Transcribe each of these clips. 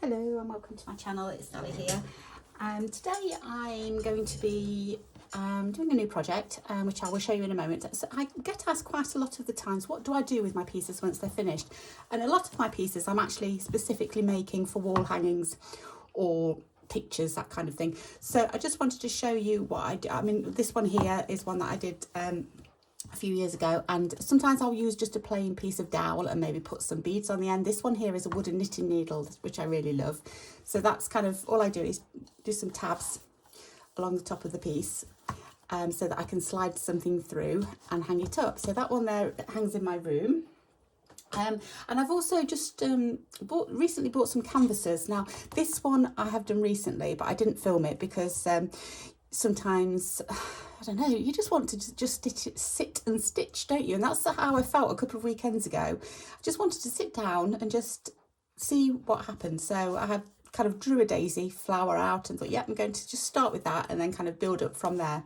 Hello and welcome to my channel, it's Sally here. Today I'm going to be doing a new project which I will show you in a moment. So I get asked quite a lot of the times, what do I do with my pieces once they're finished? And a lot of my pieces I'm actually specifically making for wall hangings or pictures, that kind of thing. So I just wanted to show you what I do. I mean, this one here is one that I did a few years ago, and sometimes I'll use just a plain piece of dowel and maybe put some beads on the end. This one here is a wooden knitting needle, which I really love. So that's kind of all I do, is do some tabs along the top of the piece so that I can slide something through and hang it up. So that one there hangs in my room. And I've also just recently bought some canvases. Now this one I have done recently, but I didn't film it because sometimes, I don't know, you just want to just sit and stitch, don't you? And that's how I felt a couple of weekends ago. I just wanted to sit down and just see what happened. So I had kind of drew a daisy flower out and thought, yeah, I'm going to just start with that and then kind of build up from there.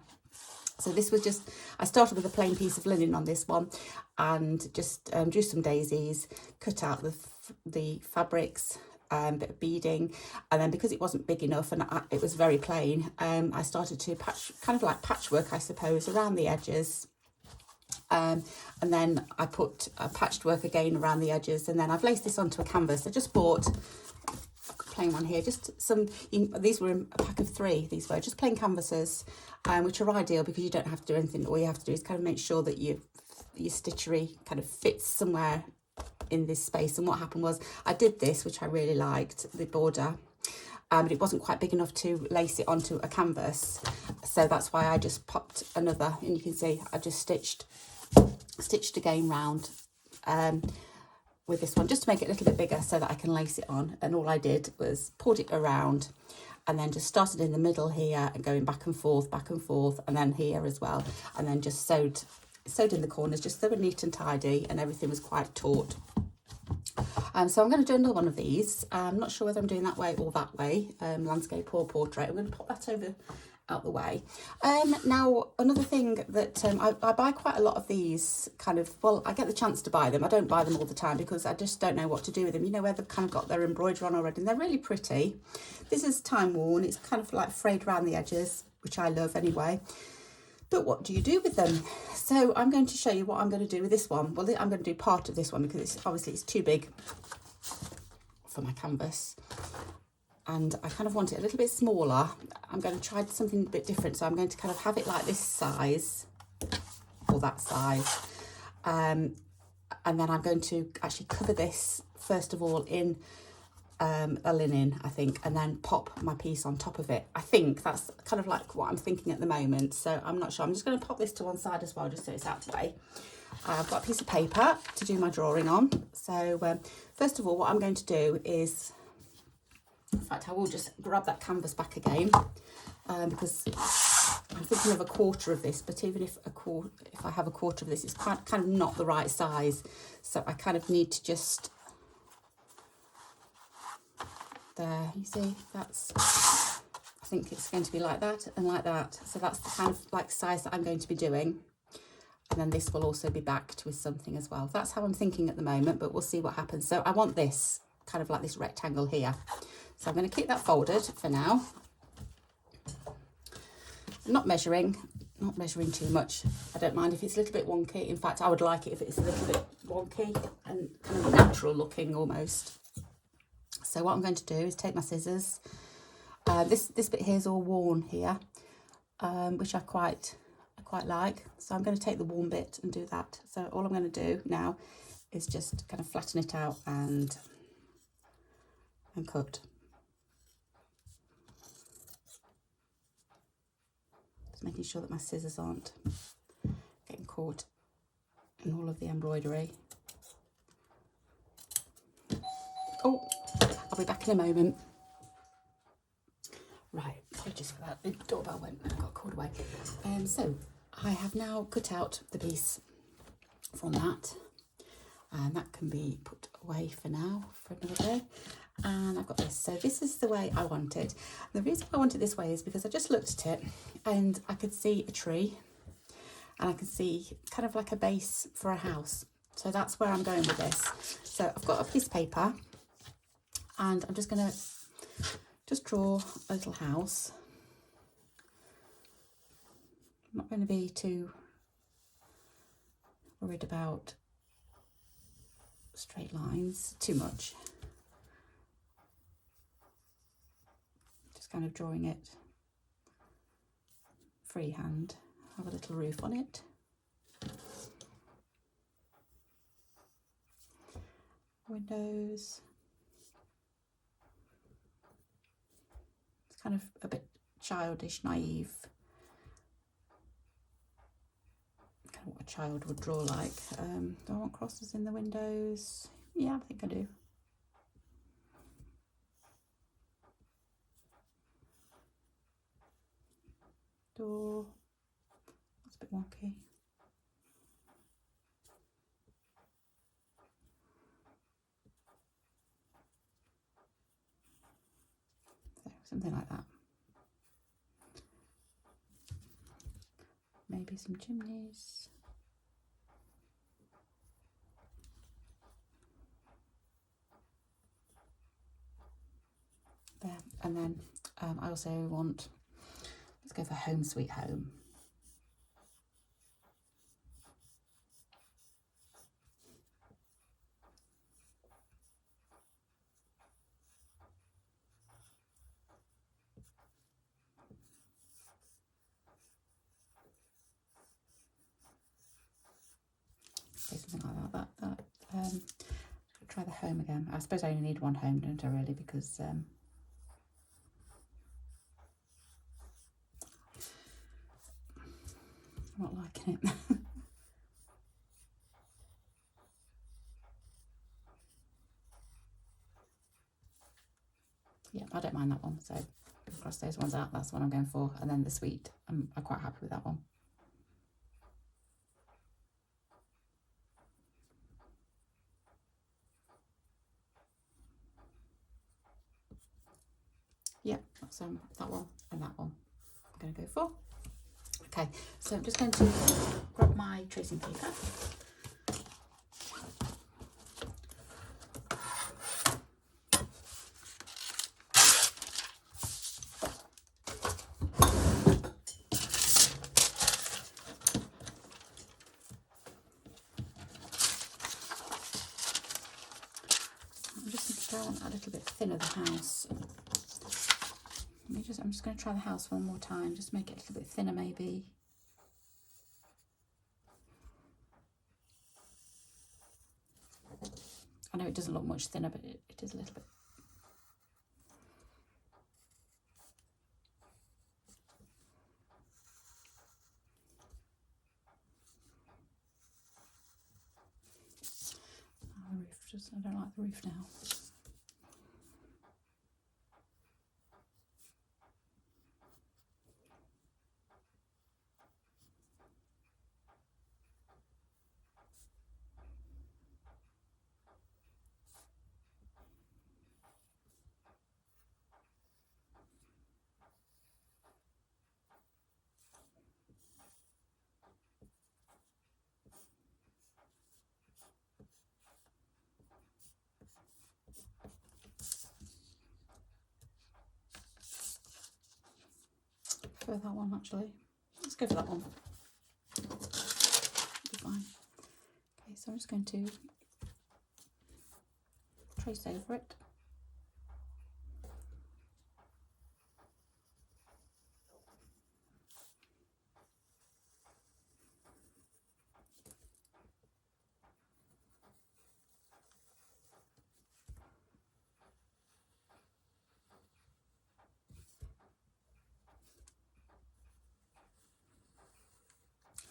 So this was just, I started with a plain piece of linen on this one and just drew some daisies, cut out the fabrics, bit of beading, and then because it wasn't big enough and it was very plain, I started to patch, kind of like patchwork I suppose, around the edges, and then I put patched work again around the edges, and then I've laced this onto a canvas. I just bought a plain one here, just some, these were in a pack of 3, these were just plain canvases, which are ideal because you don't have to do anything. All you have to do is kind of make sure that your stitchery kind of fits somewhere in this space. And what happened was I did this, which I really liked, the border, but it wasn't quite big enough to lace it onto a canvas, so that's why I just popped another, and you can see I just stitched again round with this one just to make it a little bit bigger so that I can lace it on. And all I did was pulled it around and then just started in the middle here and going back and forth, and then here as well, and then just sewed in the corners just so they were neat and tidy and everything was quite taut. So I'm going to do another one of these. I'm not sure whether I'm doing that way or that way, landscape or portrait. I'm going to pop that over out the way. Now another thing that I buy quite a lot of these kind of, well, I get the chance to buy them. I don't buy them all the time because I just don't know what to do with them. You know, where they've kind of got their embroidery on already, and they're really pretty. This is time worn. It's kind of like frayed around the edges, which I love anyway. But what do you do with them? So I'm going to show you what I'm going to do with this one. Well, I'm going to do part of this one because it's obviously it's too big for my canvas, and I kind of want it a little bit smaller. I'm going to try something a bit different, so I'm going to kind of have it like this size or that size, and then I'm going to actually cover this first of all in a linen, I think, and then pop my piece on top of it. I think that's kind of like what I'm thinking at the moment, so I'm not sure. I'm just going to pop this to one side as well, just so it's out of the way. I've got a piece of paper to do my drawing on. So first of all, what I'm going to do is, in fact, I will just grab that canvas back again, because I'm thinking of a quarter of this, but even if I have a quarter of this, it's kind of not the right size, so I kind of need to just, there, you see, that's, I think it's going to be like that and like that. So that's the kind of like size that I'm going to be doing. And then this will also be backed with something as well. That's how I'm thinking at the moment, but we'll see what happens. So I want this kind of like this rectangle here. So I'm going to keep that folded for now. I'm not measuring too much. I don't mind if it's a little bit wonky. In fact, I would like it if it's a little bit wonky and kind of natural looking almost. So what I'm going to do is take my scissors. This bit here is all worn here, which I quite like. So I'm going to take the worn bit and do that. So all I'm going to do now is just kind of flatten it out and cut. Just making sure that my scissors aren't getting caught in all of the embroidery. Oh, I'll be back in a moment. Right, apologies for that. The doorbell went and I got called away. So I have now cut out the piece from that, and that can be put away for now for another day. And I've got this. So this is the way I want it. The reason I want it this way is because I just looked at it and I could see a tree and I could see kind of like a base for a house. So that's where I'm going with this. So I've got a piece of paper and I'm just going to draw a little house. I'm not going to be too worried about straight lines too much. Just kind of drawing it freehand. Have a little roof on it. Windows. It's kind of a bit childish, naive. Kind of what a child would draw like. Do I want crosses in the windows? Yeah, I think I do. Door. That's a bit wonky. So, something like that. Maybe some chimneys. There. And then I also want, let's go for Home Sweet Home. Something like that. Try the home again. I suppose I only need one home, don't I, really, because I'm not liking it. Yeah, I don't mind that one, so cross those ones out. That's the one I'm going for. And then the sweet, I'm quite happy with that one. Yeah, that's that one and that one I'm going to go for. Okay, so I'm just going to grab my tracing paper. I'm just going to go on a little bit thinner, the house. I'm just going to try the house one more time, just make it a little bit thinner maybe. I know it doesn't look much thinner, but it is a little bit. Oh, the roof, I don't like the roof now. Go for that one actually. Let's go for that one. Be fine. Okay, so I'm just going to trace over it.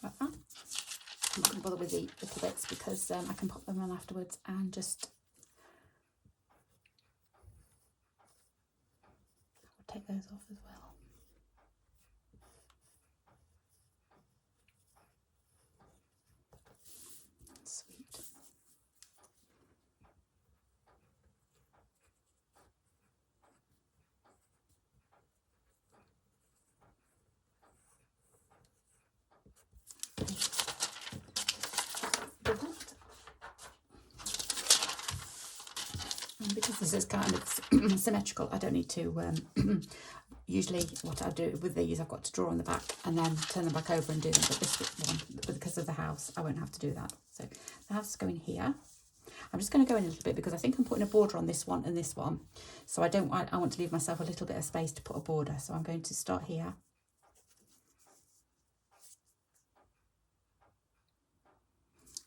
Like that. I'm not going to bother with the little bits because I can pop them on afterwards and just take those off as well. Sweet. because this is kind of symmetrical, I don't need to, usually what I do with these, I've got to draw on the back and then turn them back over and do them, but this one, because of the house, I won't have to do that. So the house is going here. I'm just going to go in a little bit because I think I'm putting a border on this one and this one. So I want to leave myself a little bit of space to put a border. So I'm going to start here.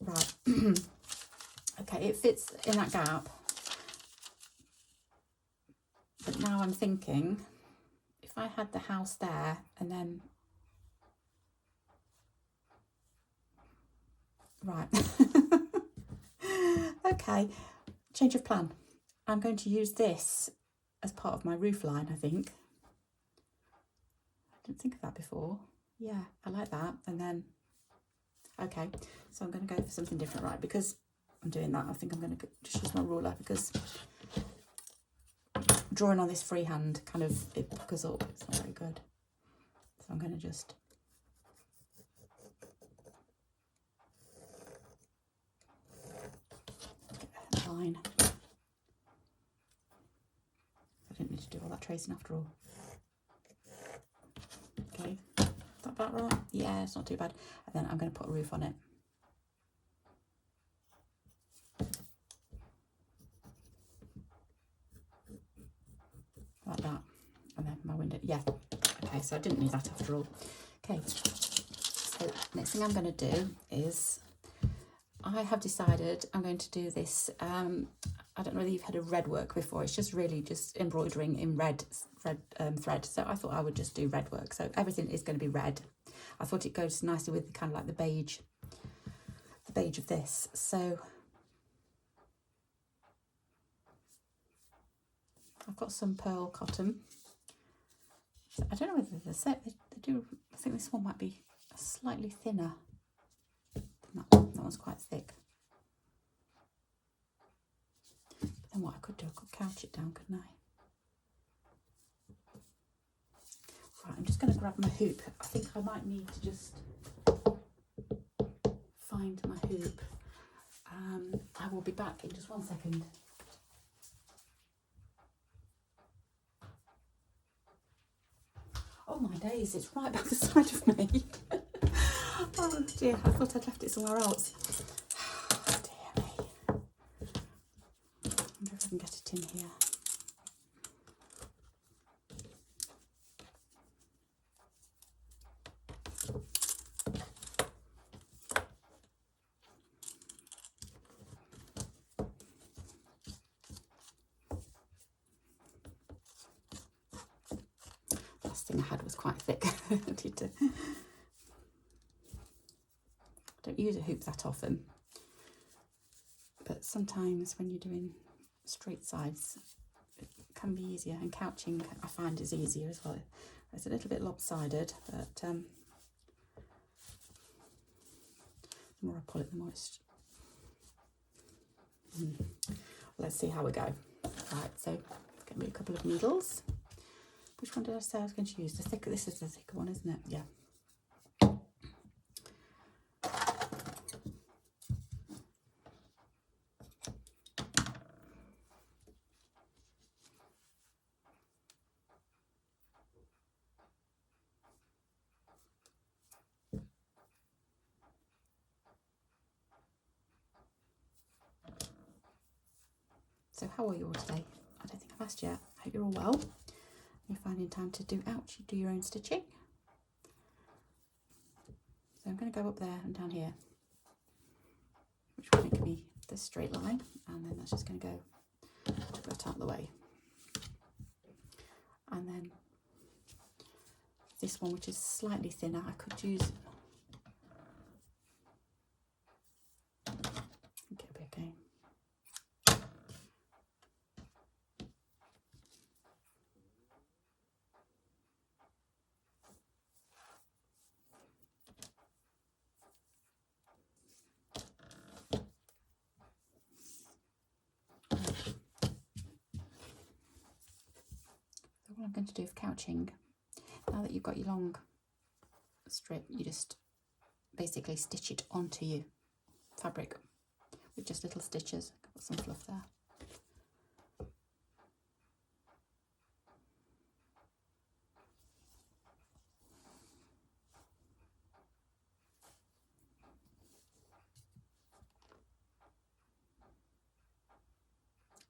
Right. Okay, it fits in that gap. But now I'm thinking, if I had the house there and then... Right. Okay, change of plan. I'm going to use this as part of my roof line, I think. I didn't think of that before. Yeah, I like that. And then, okay, so I'm going to go for something different, right? Because I'm doing that, I think I'm going to just use my ruler, because drawing on this freehand kind of, it puckers up. It's not very good. So I'm going to just... line. I didn't need to do all that tracing after all. Okay, is that about right? Yeah, it's not too bad. And then I'm going to put a roof on it. Like that. And then my window, yeah. Okay, so I didn't need that after all. Okay, so next thing I'm going to do is, I have decided I'm going to do this, I don't know whether you've had a red work before, it's just really just embroidering in red thread, so I thought I would just do red work, so everything is going to be red. I thought it goes nicely with kind of like the beige of this, so I've got some pearl cotton. So I don't know whether they do, I think this one might be slightly thinner. That one's quite thick. But then what I could do, I could couch it down, couldn't I? Right, I'm just going to grab my hoop. I think I might need to just find my hoop. I will be back in just 1 second. Oh my days, it's right by the side of me. Oh dear, I thought I'd left it somewhere else. Oh dear me. I wonder if I can get it in here. Last thing I had was quite thick. I don't use a hoop that often, but sometimes when you're doing straight sides it can be easier, and couching I find is easier as well. It's a little bit lopsided, but the more I pull it, the more it's... Let's see how we go. Right, so get me a couple of needles. Which one did I say I was going to use? The thicker, this is the thicker one, isn't it? Yeah. So how are you all today? I don't think I've asked yet. I hope you're all well. You're finding time to do your own stitching. So I'm going to go up there and down here, which will make me this straight line, and then that's just going to go right out of the way. And then this one, which is slightly thinner, I could use... Okay, okay. What I'm going to do for couching, now that you've got your long strip, you just basically stitch it onto your fabric with just little stitches. Got some fluff there.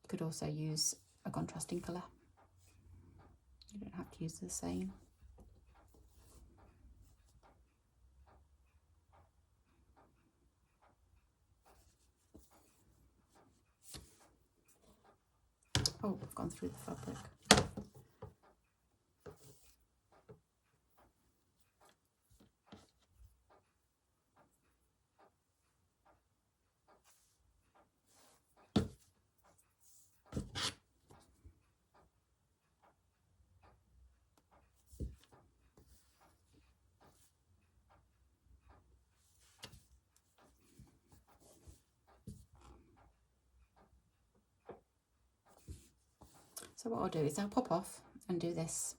You could also use a contrasting colour. You don't have to use the same. Oh, I've gone through the fabric. So what I'll do is I'll pop off and do this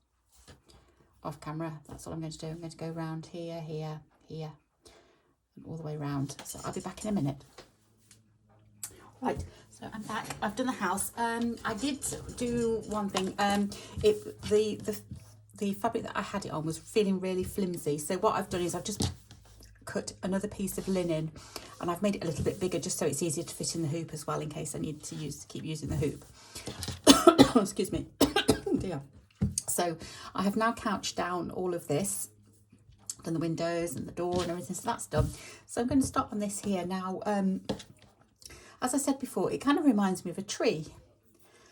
off camera. That's all I'm going to do. I'm going to go round here, here, here, and all the way round. So I'll be back in a minute. Right, so I'm back. I've done the house. I did do one thing. The fabric that I had it on was feeling really flimsy. So what I've done is I've just cut another piece of linen, and I've made it a little bit bigger just so it's easier to fit in the hoop as well, in case I need to keep using the hoop. Excuse me. Oh dear. So I have now couched down all of this, done the windows and the door and everything, so that's done. So I'm going to start on this here now. As I said before, it kind of reminds me of a tree,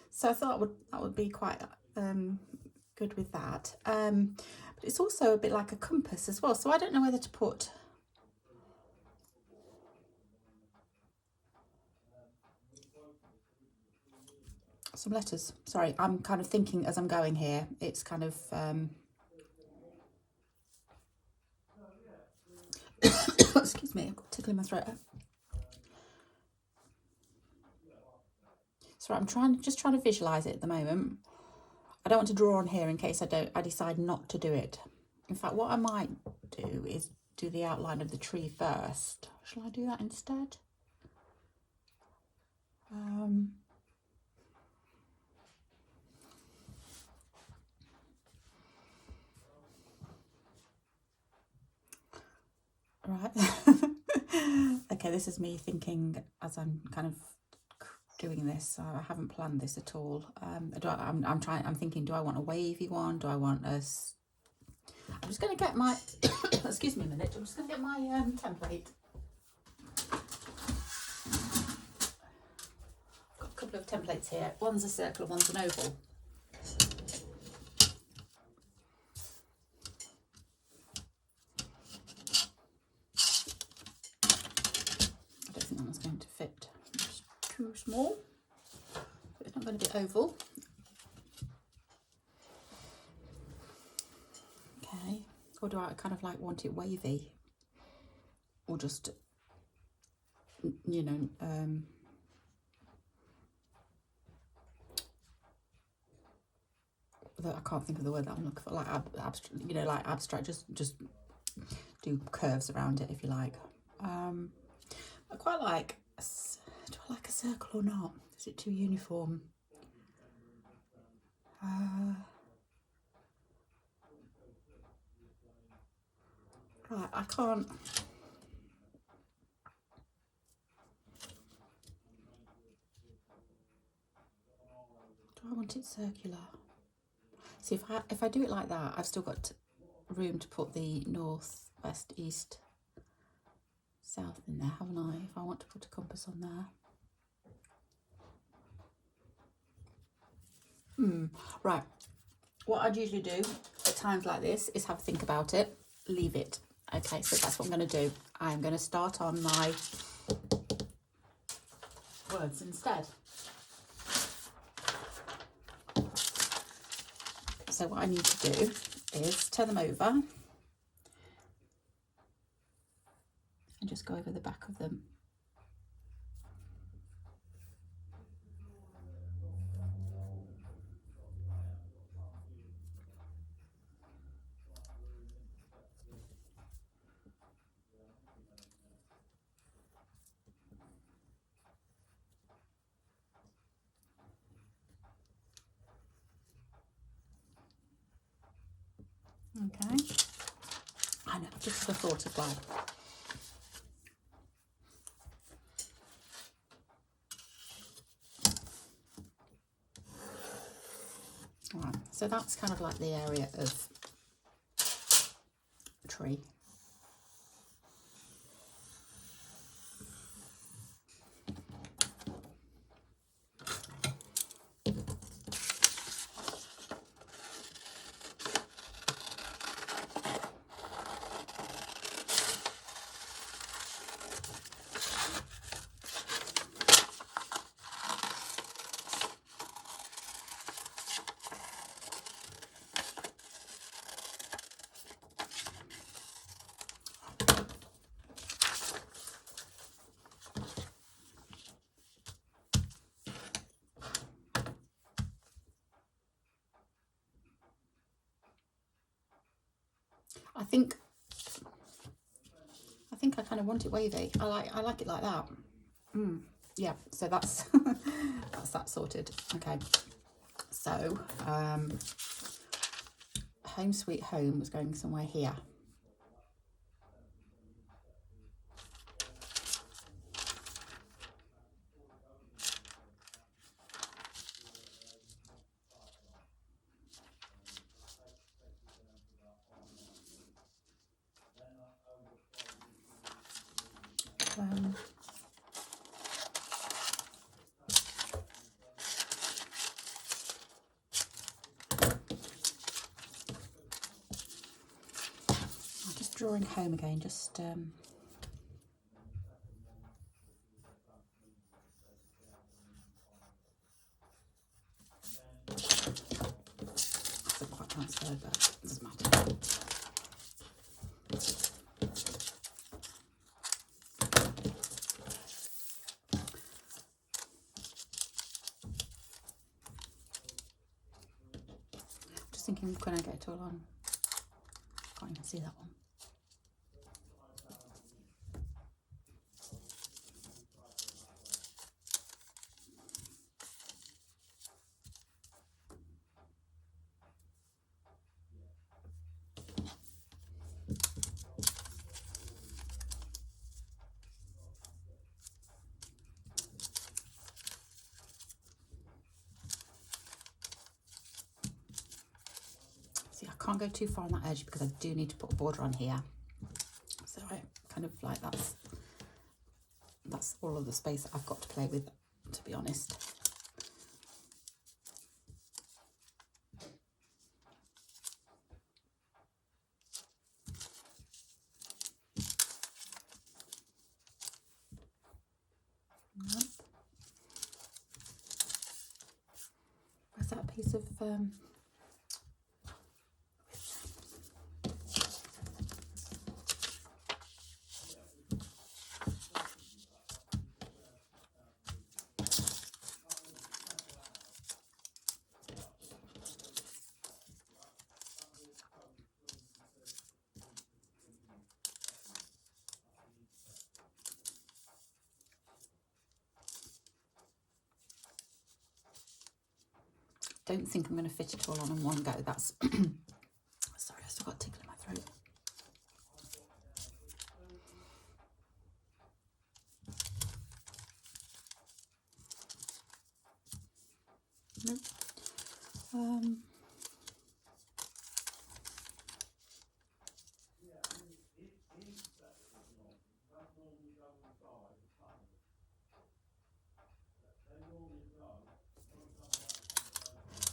so I thought that would be quite good with that. But it's also a bit like a compass as well, so I don't know whether to put some letters. Sorry, I'm kind of thinking as I'm going here. It's kind of excuse me, I've got a tickle in my throat. So I'm just trying to visualize it at the moment. I don't want to draw on here in case I decide not to do it. In fact, what I might do is do the outline of the tree first. Shall I do that instead? Right. Okay, this is me thinking as I'm kind of doing this. I haven't planned this at all. I'm thinking, do I want a wavy one? Do I want a... I'm just going to get my... Excuse me a minute. I'm just going to get my template. I've got a couple of templates here. One's a circle, one's an oval. I don't think that one's going to fit. It's too small. It's not going to be oval. Okay. Or do I kind of like want it wavy? Or just, you know, I can't think of the word that I'm looking for, like abstract, you know, like abstract, just do curves around it if you like. I quite like, do I like a circle or not? Is it too uniform? Right, I can't. Do I want it circular? See, if I do it like that, I've still got room to put the north, west, east, south in there, haven't I? If I want to put a compass on there. Right. What I'd usually do at times like this is have a think about it, leave it. Okay, so that's what I'm going to do. I'm going to start on my words instead. So what I need to do is turn them over and just go over the back of them. Okay. I know, just the thought of like. So that's kind of like the area of tree. I think I kind of want it wavy. I like it like that. Yeah, so that's that's that sorted. Okay, so Home Sweet Home was going somewhere here. I'm just drawing home again, just that's not quite transferred, but it doesn't matter. Just thinking, can I get it all on? Can't even see that one. See, I can't go too far on that edge because I do need to put a border on here. So I kind of like that's all of the space that I've got to play with, to be honest. Where's that piece of don't think I'm going to fit it all on in one go. That's sorry, I still got a tickle in my throat. Nope.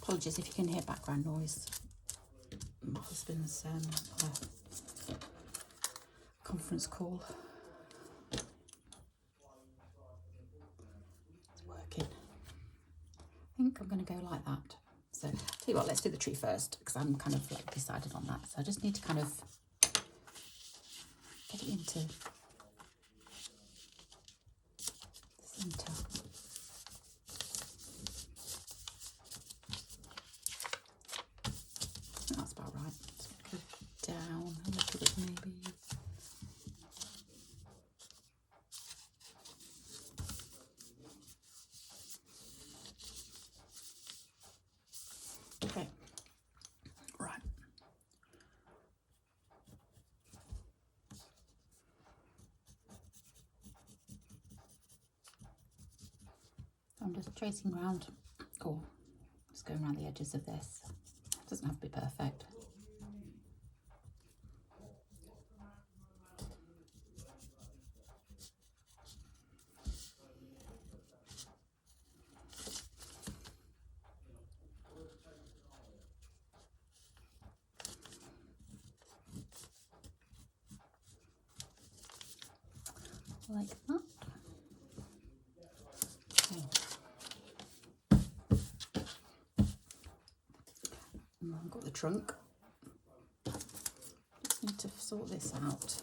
Apologies if you can hear background noise. My husband's conference call. It's working. I think I'm going to go like that. So, tell you what, let's do the tree first because I'm kind of like decided on that. So I just need to kind of get it into the centre. That's about right. Just go down a little bit maybe. Okay, right. I'm just tracing around, or just going around the edges of this. Doesn't have to be perfect. Like that. Okay. I've got the trunk. Just need to sort this out.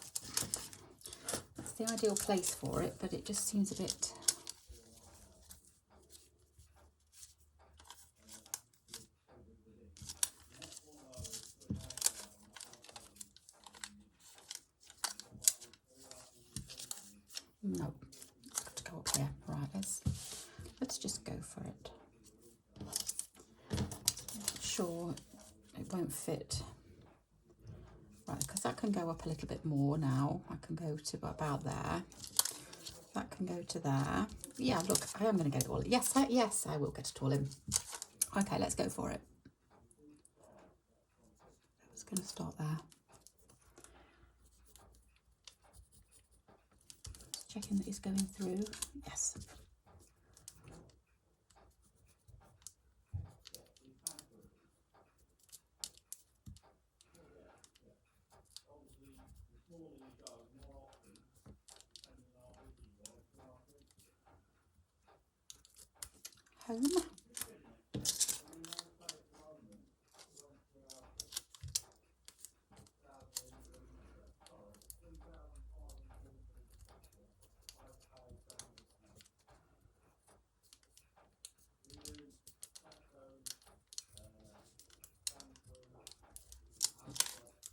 That's the ideal place for it, but it just seems a bit... No, it's got to go up here. Right, let's just go for it. I'm sure it won't fit. Right, because that can go up a little bit more now. I can go to about there. That can go to there. Yeah, look, I am going to get it all. Yes, I will get it all in. Okay, let's go for it. I was going to start there. Just checking that it's going through. Yes. Home.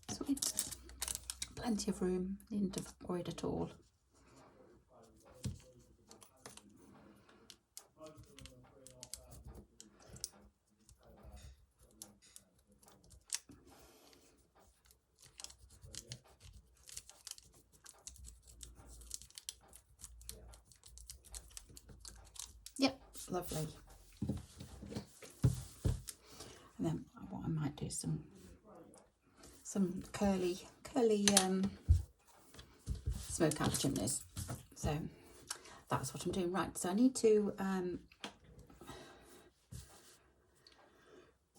Sweet. Plenty of room, needn't have worried at all. Yep, lovely. And then what I might do, some curly smoke out the chimneys. So that's what I'm doing. Right, so I need to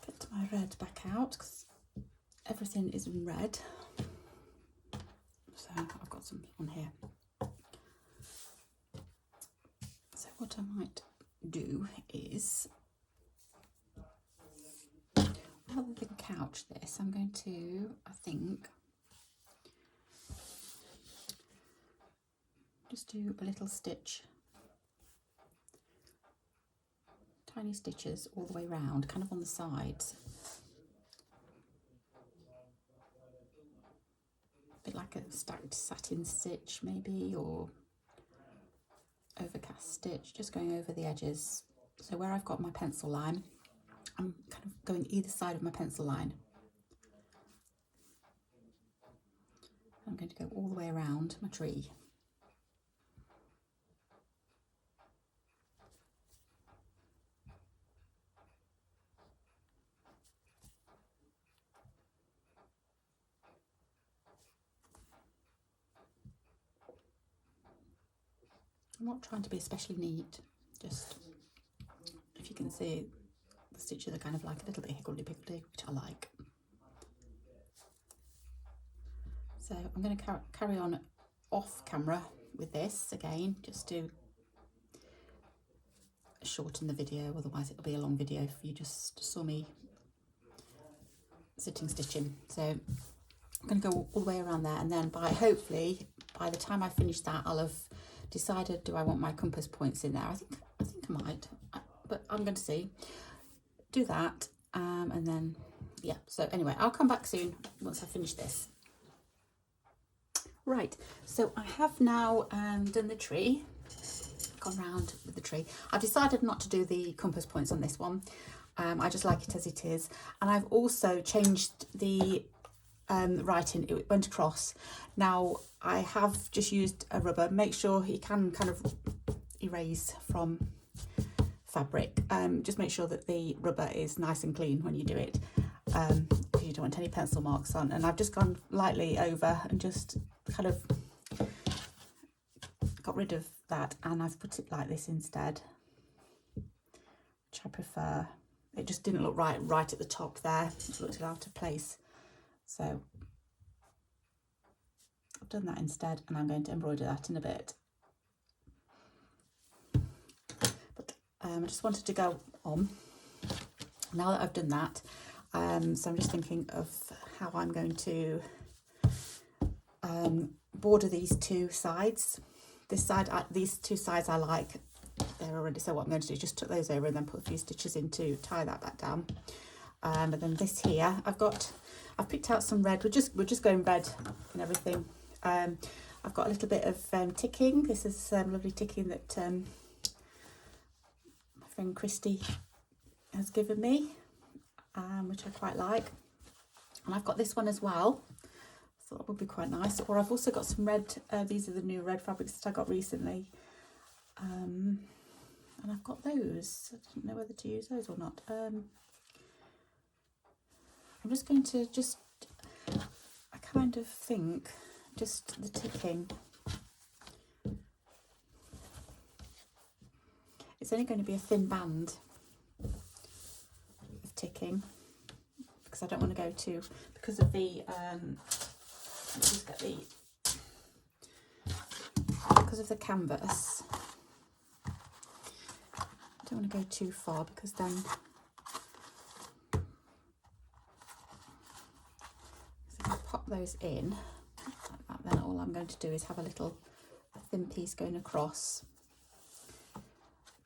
get my red back out because everything is in red. So I've got some on here. So what I might do is, rather than couch this, I'm going to, I think, just do a little stitch, tiny stitches all the way around, kind of on the sides. A bit like a stacked satin stitch maybe, or overcast stitch, just going over the edges. So where I've got my pencil line, I'm kind of going either side of my pencil line. I'm going to go all the way around my tree. I'm not trying to be especially neat, just, if you can see, the stitches are kind of like a little bit higgledy-piggledy, which I like. So I'm going to carry on off camera with this again, just to shorten the video, otherwise it'll be a long video if you just saw me sitting stitching. So I'm going to go all the way around there, and then hopefully by the time I finish that, I'll have decided, do I want my compass points in there? I think I might, but I'm going to see. Do that, and then yeah. So anyway, I'll come back soon once I finish this. Right, so I have now done the tree, gone round with the tree. I've decided not to do the compass points on this one. I just like it as it is, and I've also changed the writing. It went across. Now I have just used a rubber. Make sure you can kind of erase from fabric. Just make sure that the rubber is nice and clean when you do it. because you don't want any pencil marks on. And I've just gone lightly over and just kind of got rid of that, and I've put it like this instead, which I prefer. It just didn't look right at the top there. It looked out of place. So I've done that instead, and I'm going to embroider that in a bit. But I just wanted to go on now that I've done that. So I'm just thinking of how I'm going to border these two sides. This side, these two sides I like, they're already, so what I'm going to do is just tuck those over and then put a few stitches in to tie that back down. And then this here, I've picked out some red. We're just going red and everything. I've got a little bit of ticking. This is lovely ticking that my friend Christy has given me, which I quite like. And I've got this one as well. I thought that would be quite nice. Or I've also got some red, these are the new red fabrics that I got recently. And I've got those. I didn't know whether to use those or not. I'm just going to I kind of think just the ticking. It's only going to be a thin band of ticking because I don't want to go too, because of the, let's just get the, because of the canvas. I don't want to go too far because then if I pop those in like that, then all I'm going to do is have a thin piece going across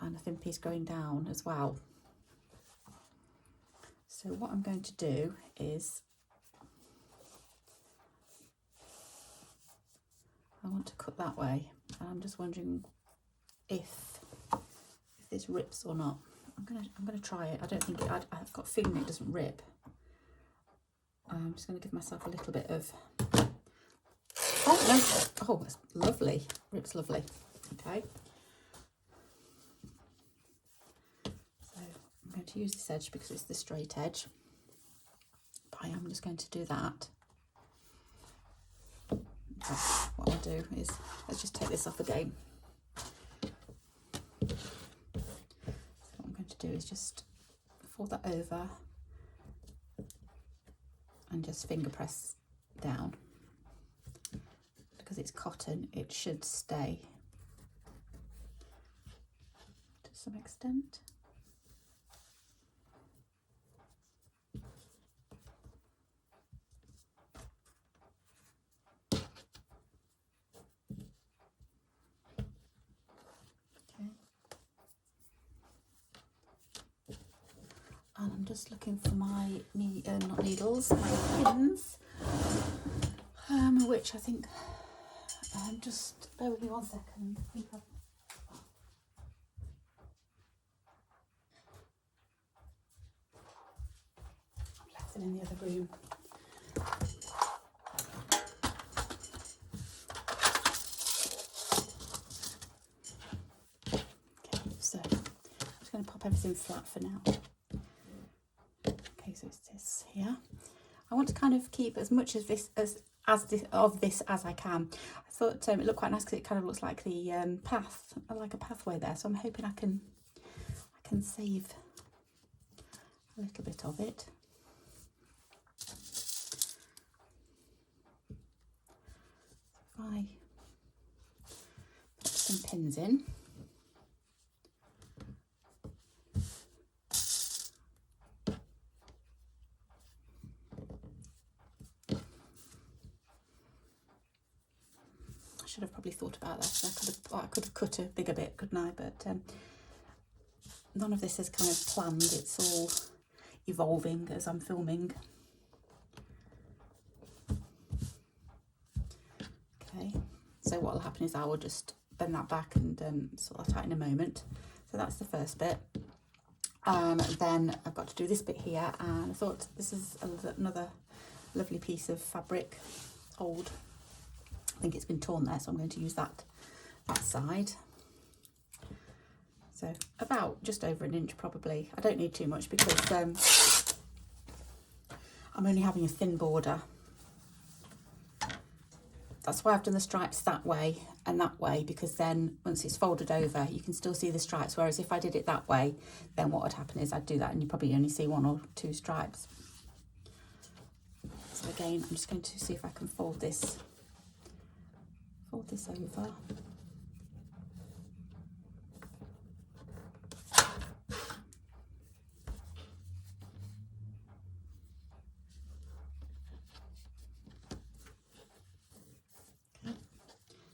and a thin piece going down as well. So what I'm going to do is I want to cut that way. I'm just wondering if this rips or not. I'm gonna try it. I don't think I've got a feeling it doesn't rip. I'm just gonna give myself a little bit of, oh no, oh that's lovely, rips lovely. Okay, so I'm going to use this edge because it's the straight edge, but I am just going to do that. So what I'll do is, let's just take this off again. Do is just fold that over and just finger press down. Because it's cotton, it should stay to some extent. And I'm just looking for my not needles, my pins, which I think, just bear with me 1 second. I think I've left them in the other room. Okay, so I'm just going to pop everything flat for now. So it's this here. I want to kind of keep as much of this as I can. I thought it looked quite nice because it kind of looks like the path, like a pathway there. So I'm hoping I can save a little bit of it. If I put some pins in. Should have probably thought about that. I could have cut a bigger bit, couldn't I? But none of this is kind of planned. It's all evolving as I'm filming. Okay, so what will happen is I will just bend that back and sort that out in a moment. So that's the first bit. Then I've got to do this bit here, and I thought this is another lovely piece of fabric, old. I think it's been torn there, so I'm going to use that side. So about just over 1 inch probably. I don't need too much because I'm only having a thin border. That's why I've done the stripes that way and that way, because then once it's folded over, you can still see the stripes. Whereas if I did it that way, then what would happen is I'd do that and you probably only see 1 or 2 stripes. So again, I'm just going to see if I can fold this over.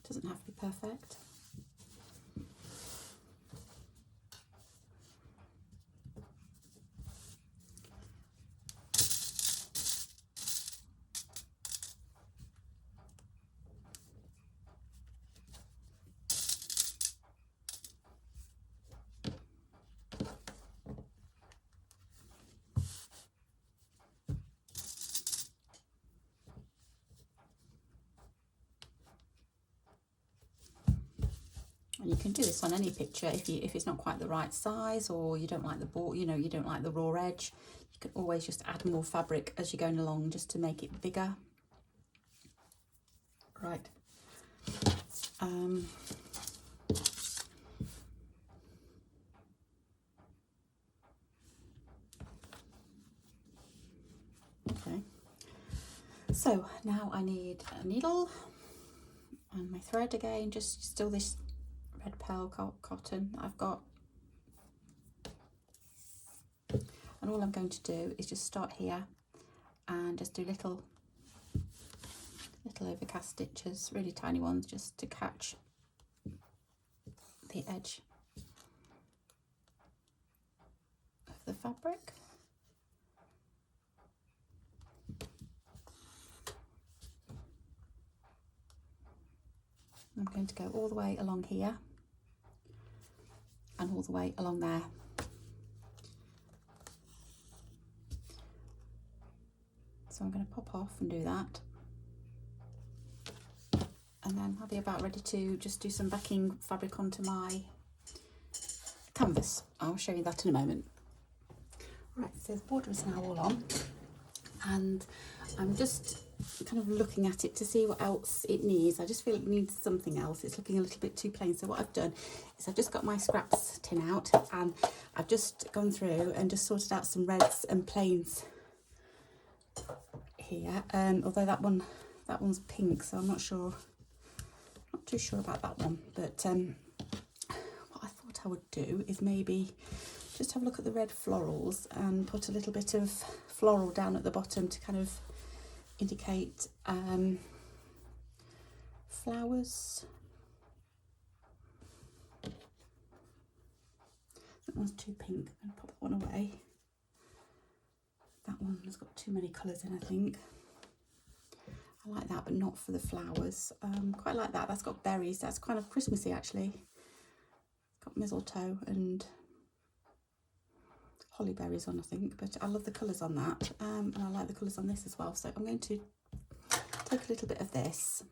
Doesn't have to be perfect. And you can do this on any picture if it's not quite the right size, or you don't like the board, you know, you don't like the raw edge. You can always just add more fabric as you're going along just to make it bigger. Right. Okay. So now I need a needle and my thread again, just still this red pearl cotton that I've got. And all I'm going to do is just start here and just do little overcast stitches, really tiny ones, just to catch the edge of the fabric. I'm going to go all the way along here and all the way along there. So I'm going to pop off and do that. And then I'll be about ready to just do some backing fabric onto my canvas. I'll show you that in a moment. Right, so the border is now all on, and I'm just kind of looking at it to see what else it needs. I just feel it needs something else. It's looking a little bit too plain. So what I've done is I've just got my scraps tin out, and I've just gone through and just sorted out some reds and plains here. Although that one's pink, so I'm not too sure about that one. But what I thought I would do is maybe just have a look at the red florals and put a little bit of floral down at the bottom to kind of indicate flowers. That one's too pink. I'm going to pop that one away. That one has got too many colours in, I think. I like that, but not for the flowers. Quite like that. That's got berries. That's kind of Christmassy, actually. It's got mistletoe and holly berries on, I think. But I love the colours on that, and I like the colours on this as well. So I'm going to take a little bit of this.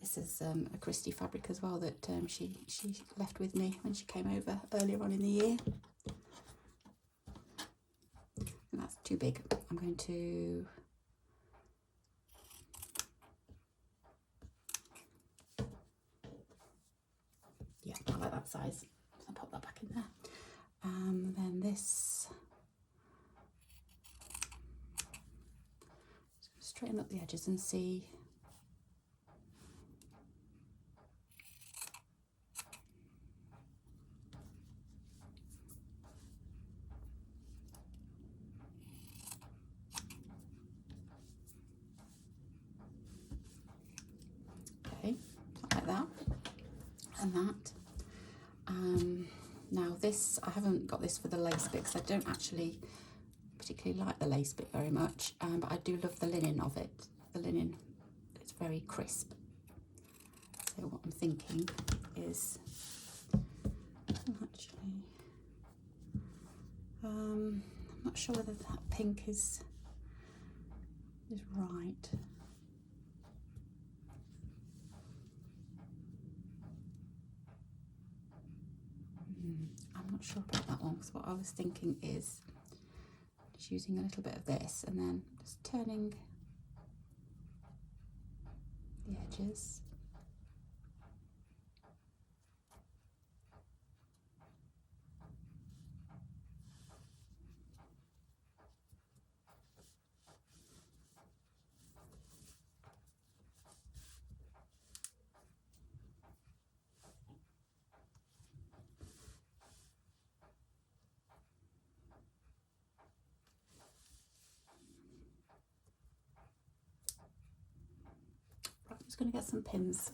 This is a Christie fabric as well that she left with me when she came over earlier on in the year. And that's too big. I'm going to I like that size. So I'll pop that back in there. Then this, just straighten up the edges and see. Okay, like that and that. Now this, I haven't got this for the lace bit because I don't actually particularly like the lace bit very much, but I do love the linen of it. The linen, it's very crisp. So what I'm thinking is, actually, I'm not sure whether that pink is is right. I'm not sure about that one, because what I was thinking is just using a little bit of this and then just turning the edges. I'm just going to get some pins.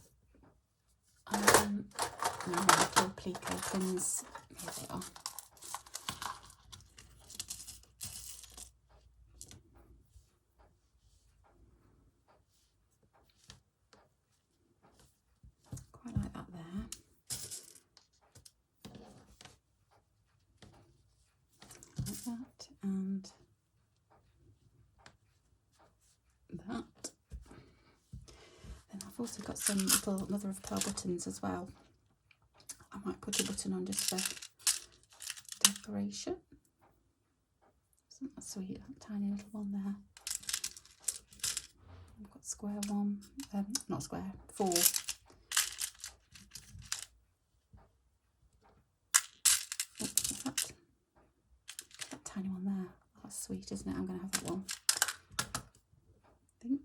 Little pleco pins. Here they are. Quite like that there. Like that and that. And I've also got some little mother of pearl buttons as well. I might put a button on just for decoration. Isn't that sweet? That tiny little one there. I've got square one, not square, 4. What's that? That tiny one there. That's sweet, isn't it? I'm going to have that one, I think.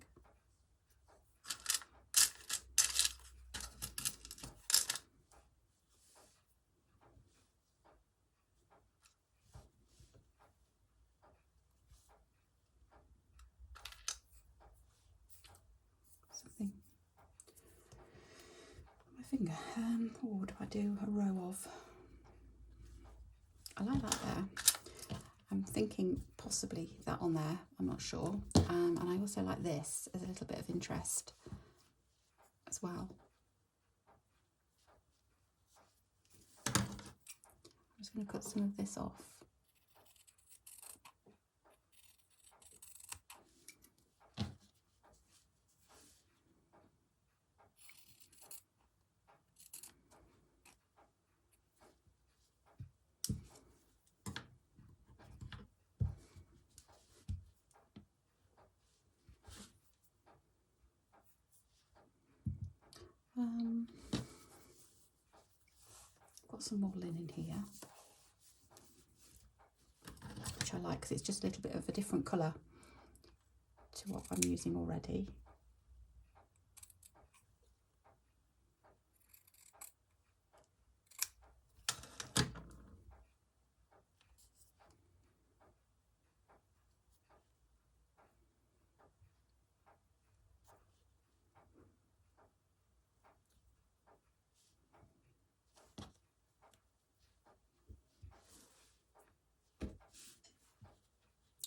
Something. My finger. What do I do? A row of. I like that there. I'm thinking possibly that on there, I'm not sure. And I also like this as a little bit of interest as well. I'm just going to cut some of this off. Got some more linen here, which I like because it's just a little bit of a different colour to what I'm using already.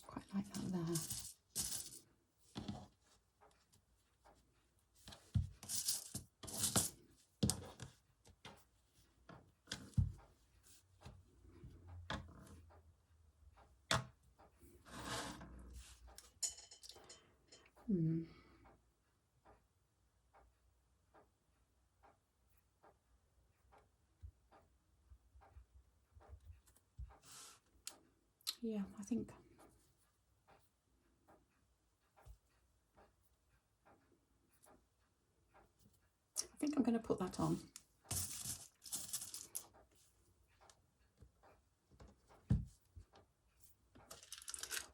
Quite like that there. Yeah, I think I'm going to put that on.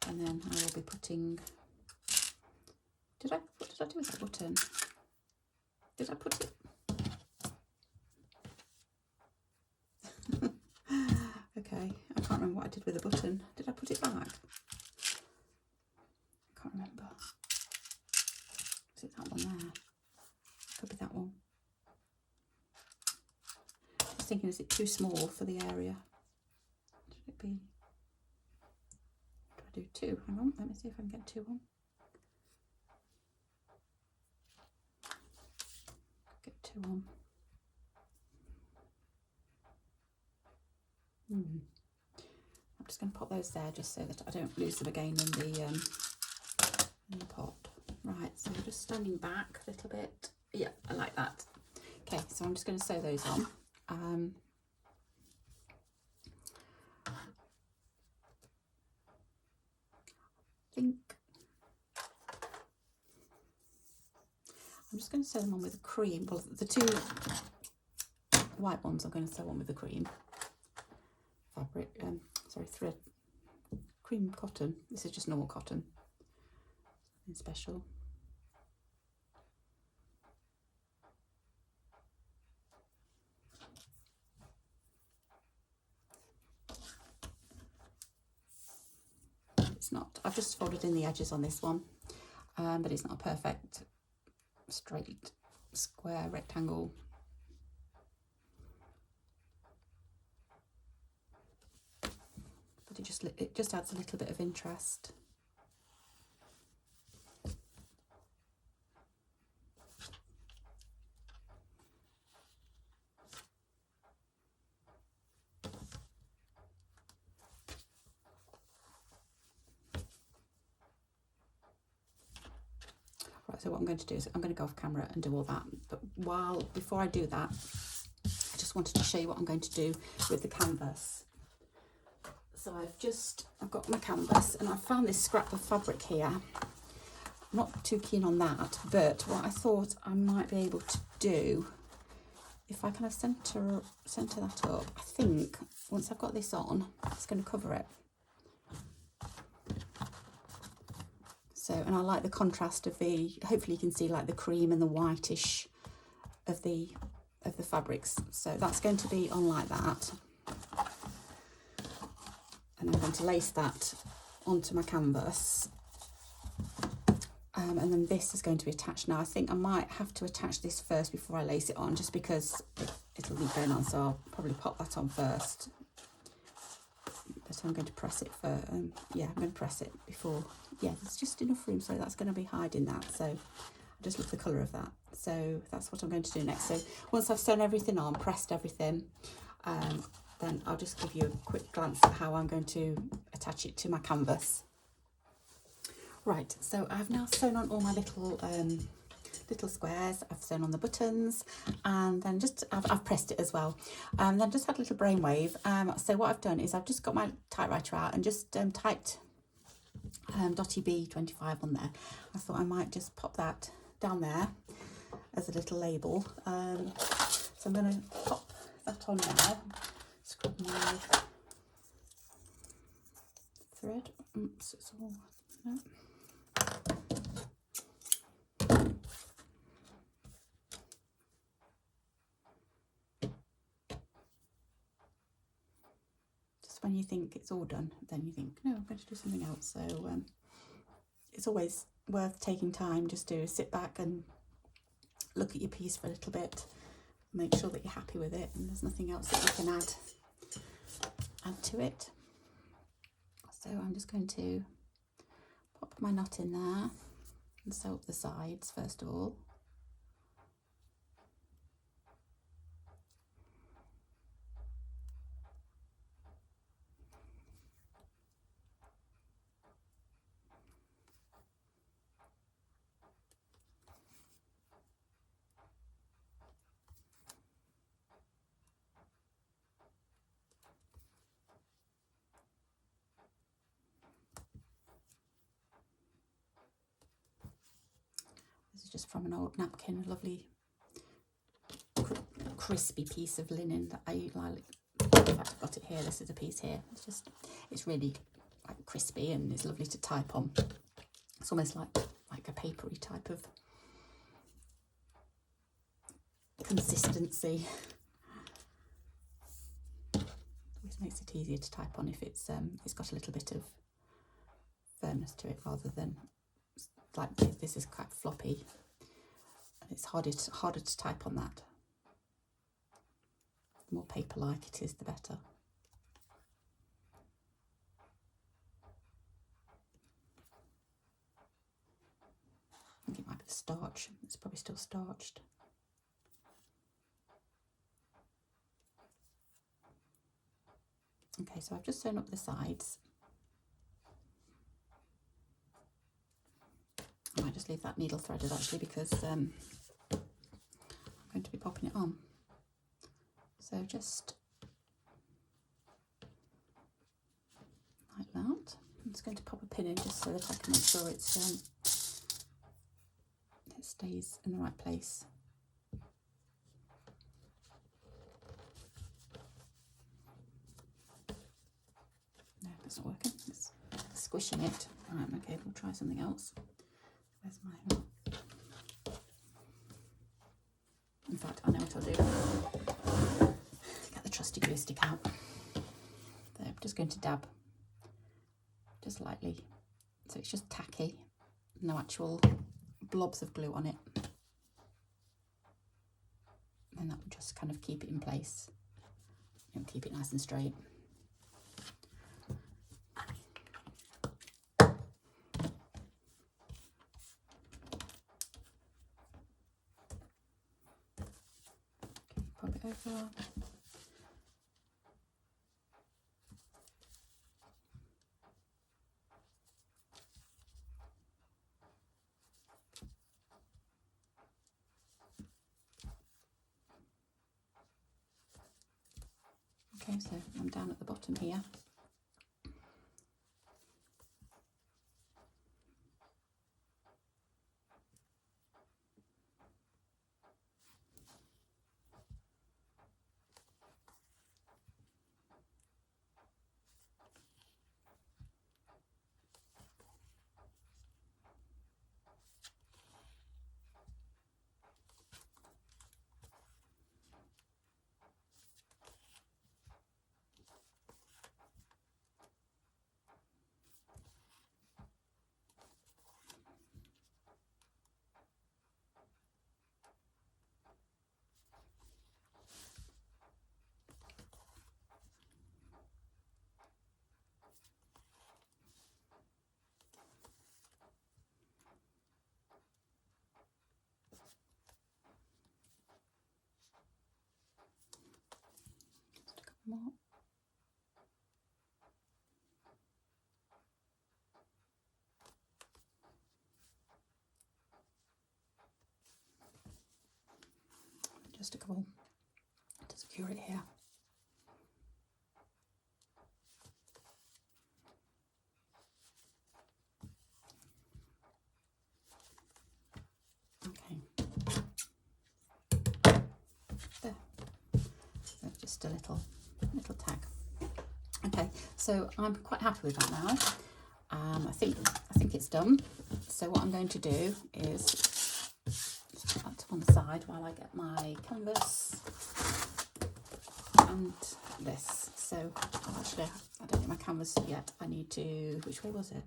And then I will be putting, what did I do with that button? Did I put it? Okay, I can't remember what I did with the button. Did I put it back? I can't remember. Is it that one there? Could be that one. I was thinking, is it too small for the area? Should it be? Do I do 2? Hang on, let me see if I can get 2 on. Get 2 on. I'm just going to pop those there just so that I don't lose them again in the in the pot. Right, so I'm just standing back a little bit. Yeah, I like that. Okay, so I'm just going to sew those on. I think I'm just going to sew them on with a cream. Well, the two white ones I'm going to sew on with the cream fabric. Thread. Cream cotton. This is just normal cotton. Nothing special. It's not. I've just folded in the edges on this one, but it's not a perfect straight square rectangle. But it just adds a little bit of interest. Right, so what I'm going to do is I'm going to go off camera and do all that. But before I do that, I just wanted to show you what I'm going to do with the canvas. So I've got my canvas and I found this scrap of fabric here. I'm not too keen on that, but what I thought I might be able to do, if I kind of centre that up, I think once I've got this on, it's going to cover it. So, and I like the contrast of hopefully you can see like the cream and the whitish of the fabrics. So that's going to be on like that. And I'm going to lace that onto my canvas. And then this is going to be attached. Now I think I might have to attach this first before I lace it on, just because it'll be going on, so I'll probably pop that on first. But I'm going to press it for, yeah, I'm going to press it before. Yeah, there's just enough room, so that's going to be hiding that. So I just love the colour of that. So that's what I'm going to do next. So once I've sewn everything on, pressed everything, then I'll just give you a quick glance at how I'm going to attach it to my canvas. Right, so I've now sewn on all my little squares. I've sewn on the buttons, and then I've pressed it as well. And then just had a little brainwave. So what I've done is I've just got my typewriter out and just typed Dotty B25 on there. I thought I might just pop that down there as a little label. So I'm going to pop that on now. Scrub my thread. Oops, it's all. No. When you think it's all done, then you think, no, I'm going to do something else. So it's always worth taking time just to sit back and look at your piece for a little bit, make sure that you're happy with it, and there's nothing else that you can add to it. So I'm just going to pop my knot in there and sew up the sides first of all. This is just from an old napkin, a lovely crispy piece of linen that I like. In fact, I've got it here. This is a piece here. It's really like crispy and it's lovely to type on. It's almost like a papery type of consistency. Always makes it easier to type on if it's got a little bit of firmness to it, rather than like this is quite floppy and it's harder to type on that. The more paper-like it is, the better. I think it might be the starch. It's probably still starched. Okay, so I've just sewn up the sides. just leave that needle threaded actually, because I'm going to be popping it on. So just like that. I'm just going to pop a pin in just so that I can make sure it stays in the right place. No, that's not working. It's squishing it. Right, okay, we'll try something else. Where's my... In fact, I know what I'll do. Get the trusty glue stick out. There, I'm just going to dab just lightly. So it's just tacky, no actual blobs of glue on it. And that will just kind of keep it in place and keep it nice and straight. Pop it over. Okay, so I'm down at the bottom here. Just a couple more. Just a couple to secure it here. Okay. There. So just a little tag. Okay, so I'm quite happy with that now. I think it's done. So what I'm going to do is just put that to one side while I get my canvas and this. So actually, I don't need my canvas yet. I need to. Which way was it?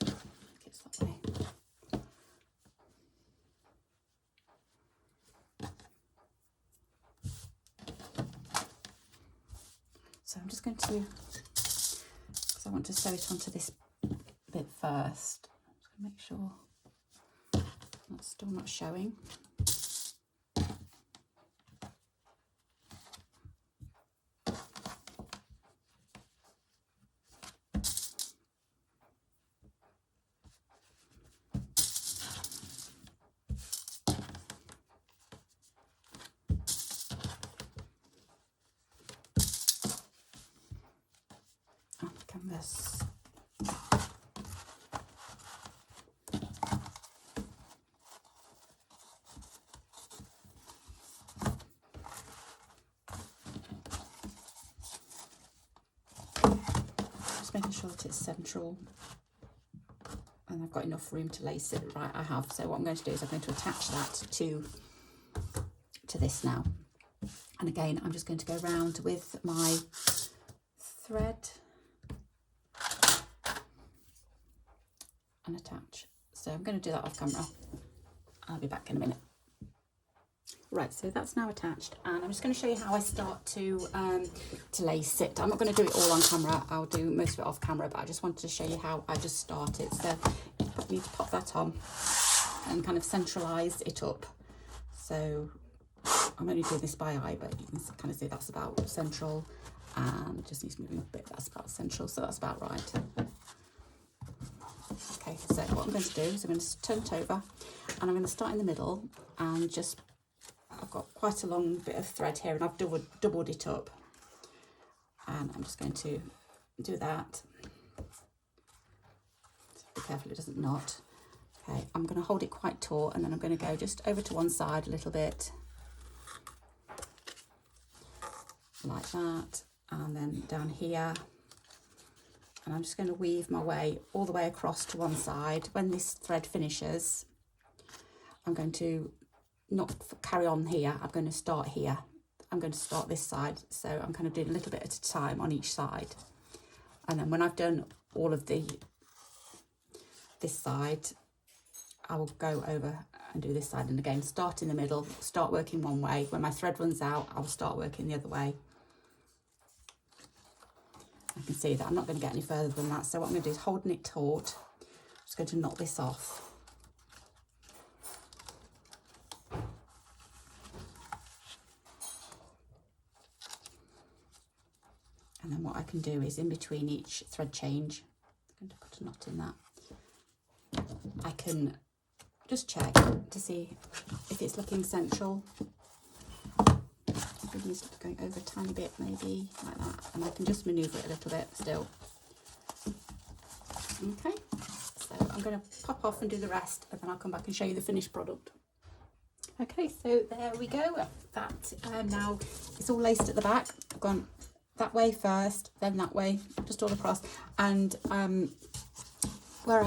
I think it's that way. So I'm just going to, because I want to sew it onto this bit first. I'm just going to make sure that's still not showing. On the canvas. Just making sure that it's central and I've got enough room to lace it. Right, I have. So what I'm going to do is I'm going to attach that to this now. And again, I'm just going to go round with my thread and attach. So I'm going to do that off camera. I'll be back in a minute. Right, so that's now attached, and I'm just going to show you how I start to lace it. I'm not going to do it all on camera. I'll do most of it off camera, but I just wanted to show you how I just start it. So you need to pop that on and kind of centralise it up. So I'm only doing this by eye, but you can kind of see that's about central, and it just needs moving up a bit. That's about central, so that's about right. Okay. Okay, so what I'm going to do is I'm going to turn it over and I'm going to start in the middle and just, I've got quite a long bit of thread here and I've doubled it up, and I'm just going to do that. So be careful it doesn't knot. Okay, I'm going to hold it quite taut and then I'm going to go just over to one side a little bit, like that, and then down here. And I'm just going to weave my way all the way across to one side. When this thread finishes, I'm going to not carry on here. I'm going to start here. I'm going to start this side. So I'm kind of doing a little bit at a time on each side. And then when I've done all of this side, I will go over and do this side. And again, start in the middle, start working one way. When my thread runs out, I will start working the other way. I can see that I'm not going to get any further than that. So what I'm going to do is holding it taut, I'm just going to knot this off. And then what I can do is in between each thread change, I'm going to put a knot in that. I can just check to see if it's looking central. It needs to be going over a tiny bit, maybe like that, and I can just manoeuvre it a little bit still. Okay, so I'm going to pop off and do the rest, and then I'll come back and show you the finished product. Okay, so there we go. That now it's all laced at the back. I've gone that way first, then that way, just all across, and where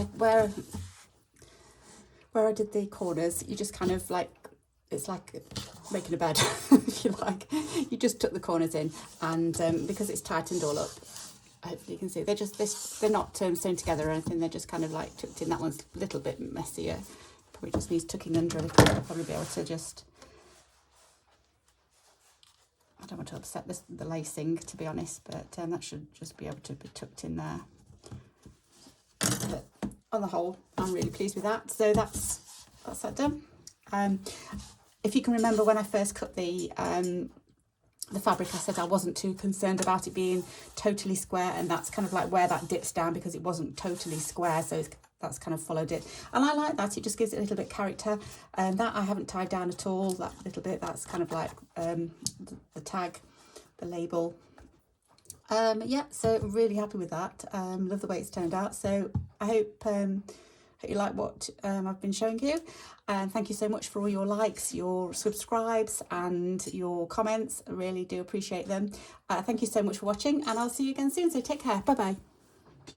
I did the corners, you just kind of like, it's like making a bed, if you like. You just tuck the corners in, and because it's tightened all up, hopefully you can see, they're not sewn together or anything, they're just kind of like tucked in. That one's a little bit messier, probably just needs tucking under a little. I'll probably be able to just, I don't want to upset the lacing, to be honest, but that should just be able to be tucked in there. But on the whole, I'm really pleased with that. So that's that done. If you can remember when I first cut the fabric, I said I wasn't too concerned about it being totally square, and that's kind of like where that dips down, because it wasn't totally square, so that's kind of followed it. And I like that, it just gives it a little bit character. And that I haven't tied down at all, that little bit, that's kind of like the tag, the label. Yeah, so I'm really happy with that. Love the way it's turned out. So I hope you like what I've been showing you, and thank you so much for all your likes, your subscribes and your comments. I really do appreciate them. Thank you so much for watching, and I'll see you again soon, so take care. Bye bye.